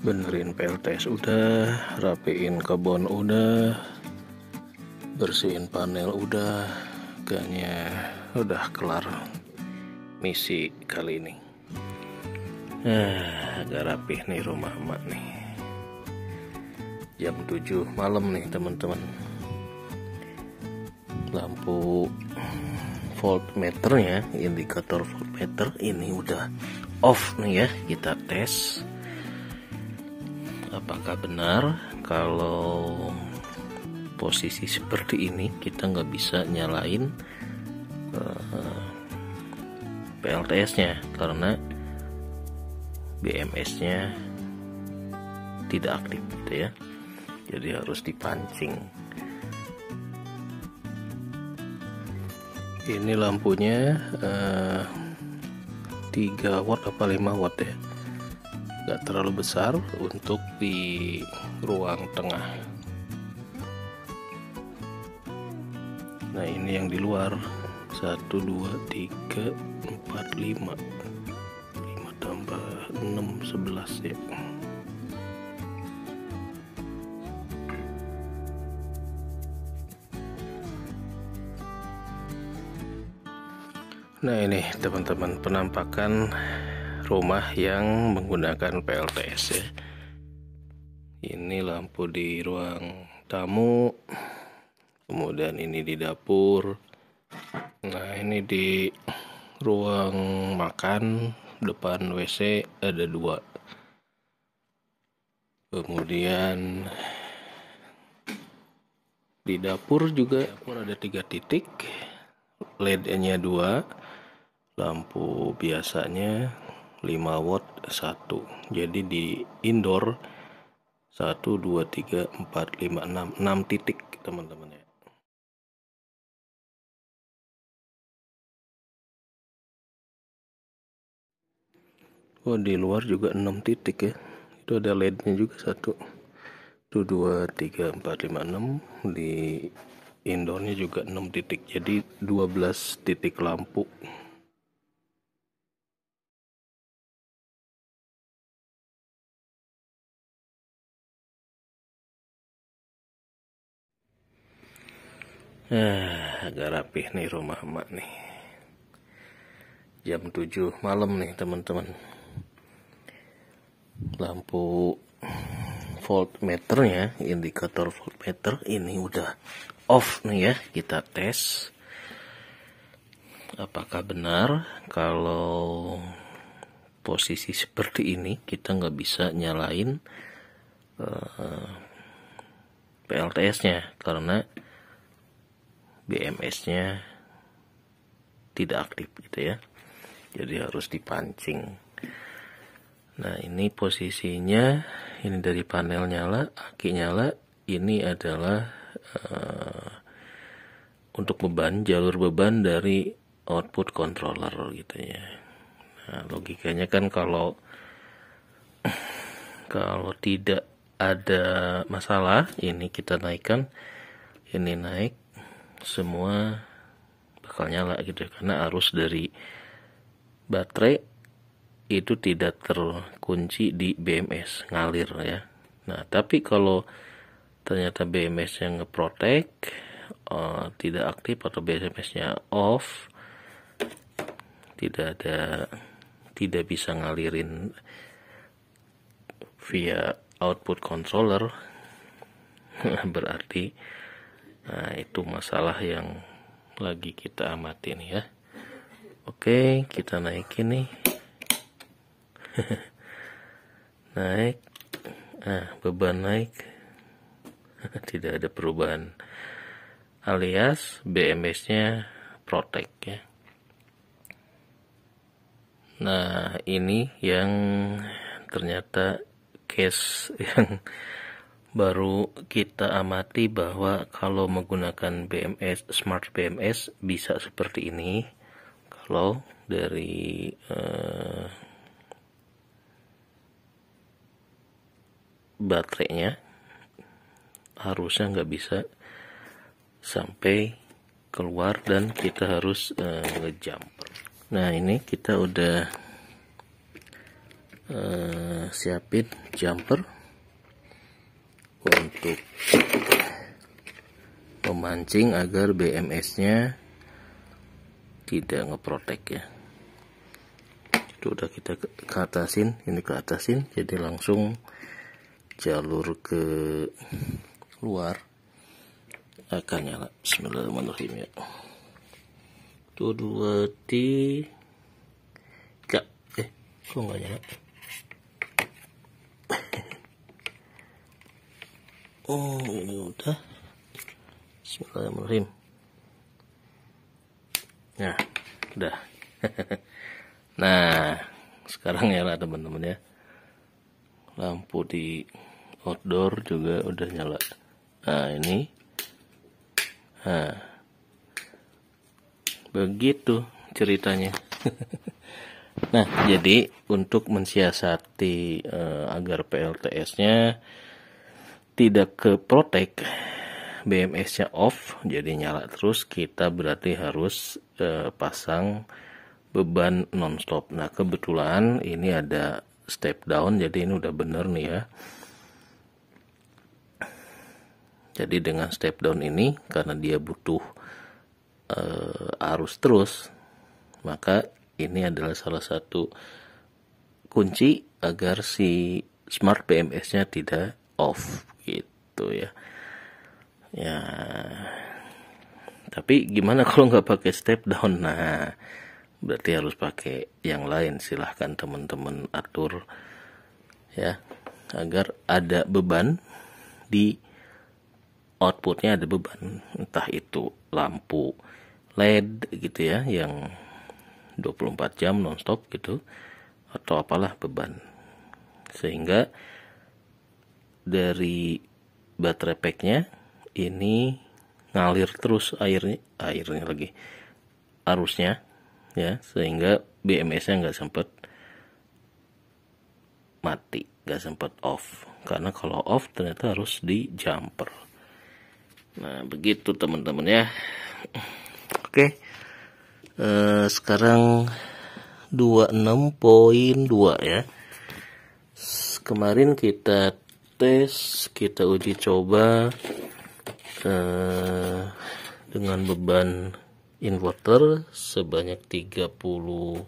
Benerin PLTS udah, rapiin kebon udah, bersihin panel udah, kayaknya udah kelar misi kali ini. Agak rapih nih rumah emak nih. Jam 7 malam nih teman-teman. Lampu voltmeternya, indikator voltmeter ini udah off nih ya. Kita tes apakah benar kalau posisi seperti ini kita nggak bisa nyalain PLTS-nya karena BMS-nya tidak aktif gitu ya. Jadi harus dipancing. Ini lampunya 3 watt apa 5 watt ya, nggak terlalu besar untuk di ruang tengah. Nah ini yang di luar 1 2 3 4 5 tambah 6 11 ya. Nah ini teman-teman penampakan rumah yang menggunakan PLTS ya. Ini lampu di ruang tamu, kemudian ini di dapur. Nah ini di ruang makan depan WC ada 2. Kemudian di dapur juga ada 3 titik, LED-nya 2, lampu biasanya 5 watt 1. Jadi di indoor 1 2 3 4 5 6 titik teman-teman ya. Oh di luar juga 6 titik ya. Itu ada LED-nya juga 1 2 3 4 5 6. Di indoornya juga 6 titik. Jadi 12 titik lampu. Agak rapih nih rumah emak nih. Jam 7 malam nih teman-teman. Lampu voltmeternya, indikator voltmeter ini udah off nih ya. Kita tes apakah benar kalau posisi seperti ini kita nggak bisa nyalain PLTS-nya karena BMS-nya tidak aktif gitu ya. Jadi harus dipancing. Nah ini posisinya, ini dari panel nyala, aki nyala. Ini adalah untuk beban, jalur beban dari output controller gitu ya. Nah logikanya kan kalau tidak ada masalah, ini kita naikkan, ini naik, semua bakal nyala gitu ya, karena arus dari baterai itu tidak terkunci di BMS, ngalir ya. Nah tapi kalau ternyata BMS yang ngeprotek tidak aktif atau BMS nya off, tidak bisa ngalirin via output controller, berarti nah itu masalah yang lagi kita amatin ya. Oke, kita naikin nih. Naik. Beban naik. Tidak ada perubahan. Alias BMS-nya protek ya. Nah, ini yang ternyata case yang baru kita amati, bahwa kalau menggunakan BMS, smart BMS bisa seperti ini. Kalau dari baterainya harusnya nggak bisa sampai keluar dan kita harus ngejumper. Nah ini kita udah siapin jumper untuk memancing agar BMS-nya tidak ngeprotek ya. Itu udah kita ke atasin, ini ke atasin, jadi langsung jalur ke luar akan nyala. Bismillahirrahmanirrahim ya. 1, 2, 3. Kok nggak nyala? Oh, ini udah. Bismillahirrahmanirrahim. Nah, udah. Nah, sekarang nyala teman-teman ya. Lampu di outdoor juga udah nyala. Nah, ini. Nah, begitu ceritanya. Nah, jadi untuk mensiasati agar PLTS-nya tidak keprotek, BMS-nya off, jadi nyala terus, kita berarti harus pasang beban nonstop. Nah, kebetulan ini ada step down, jadi ini udah bener nih ya. Jadi dengan step down ini, karena dia butuh arus terus, maka ini adalah salah satu kunci agar si smart BMS-nya tidak off gitu ya. Ya, tapi gimana kalau nggak pakai step down? Nah, berarti harus pakai yang lain. Silahkan teman-teman atur ya, agar ada beban di outputnya, ada beban, entah itu lampu LED gitu ya, yang 24 jam nonstop gitu, atau apalah beban, sehingga dari baterai packnya ini ngalir terus airnya lagi, arusnya ya, sehingga BMS-nya nggak sempat mati, nggak sempat off, karena kalau off ternyata harus di jumper. Nah, begitu teman-teman ya. Oke. Sekarang 26.2 ya. Kemarin kita tes, kita uji coba dengan beban inverter sebanyak 35.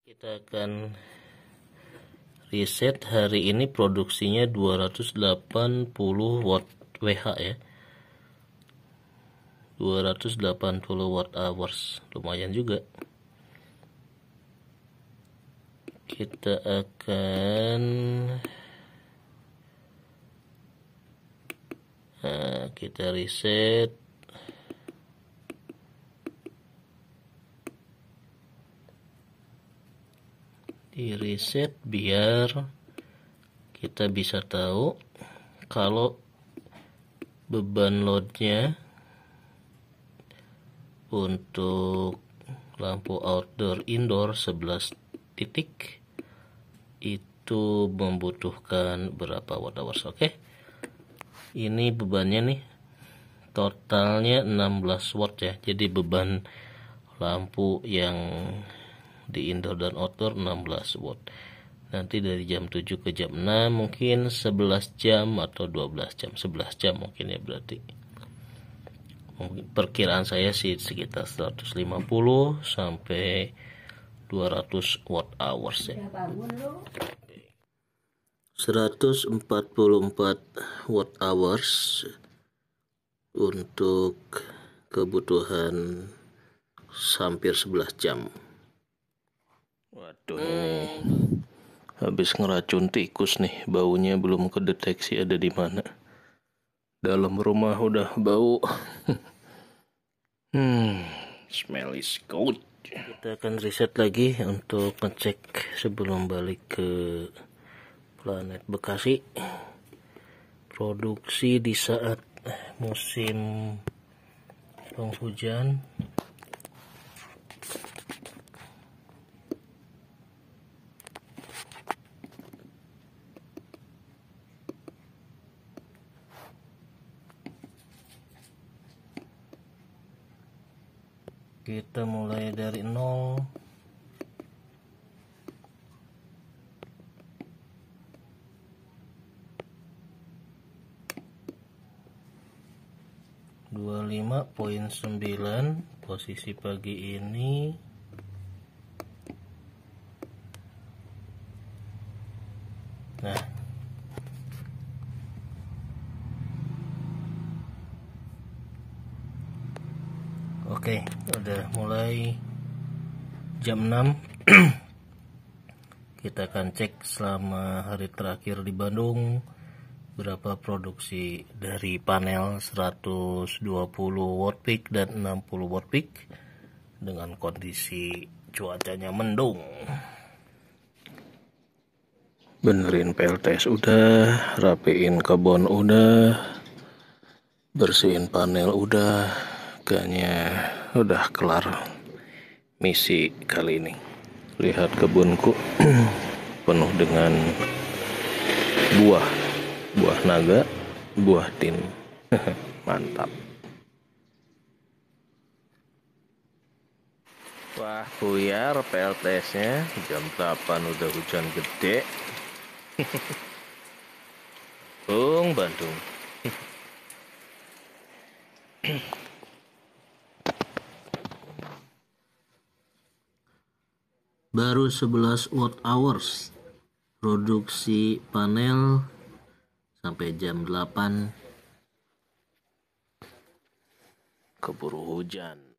Kita akan reset. Hari ini produksinya 280 watt WH ya, 280 watt hours, lumayan juga. Kita akan kita reset. Di reset biar kita bisa tahu kalau beban loadnya untuk lampu outdoor indoor 11 titik itu membutuhkan berapa watt hours. Oke, ini bebannya nih, totalnya 16 watt ya, jadi beban lampu yang di indoor dan outdoor 16 watt. Nanti dari jam 7 ke jam 6 mungkin 11 jam atau 12 jam, 11 jam mungkin ya, berarti perkiraan saya sih sekitar 150 sampai 200 watt hours ya. 144 watt hours untuk kebutuhan hampir 11 jam. Waduh, ini habis ngeracun tikus nih, baunya belum kedeteksi ada di mana. Dalam rumah udah bau. Smell is good. Kita akan reset lagi untuk ngecek sebelum balik ke Planet Bekasi. Produksi di saat musim penghujan. Kita mulai dari 0. (25,9) posisi pagi ini. Nah, oke, udah mulai jam 6. Kita akan cek selama hari terakhir di Bandung berapa produksi dari panel 120 watt peak dan 60 watt peak dengan kondisi cuacanya mendung. Benerin PLTS udah, rapiin kebon udah, bersihin panel udah, kayaknya udah kelar misi kali ini. Lihat kebunku penuh dengan buah naga, buah tin. Mantap. Wah, buyar PLTS-nya. Jam 8 udah hujan gede. Bandung. Baru 11 watt hours produksi panel sampai jam 8 keburu hujan.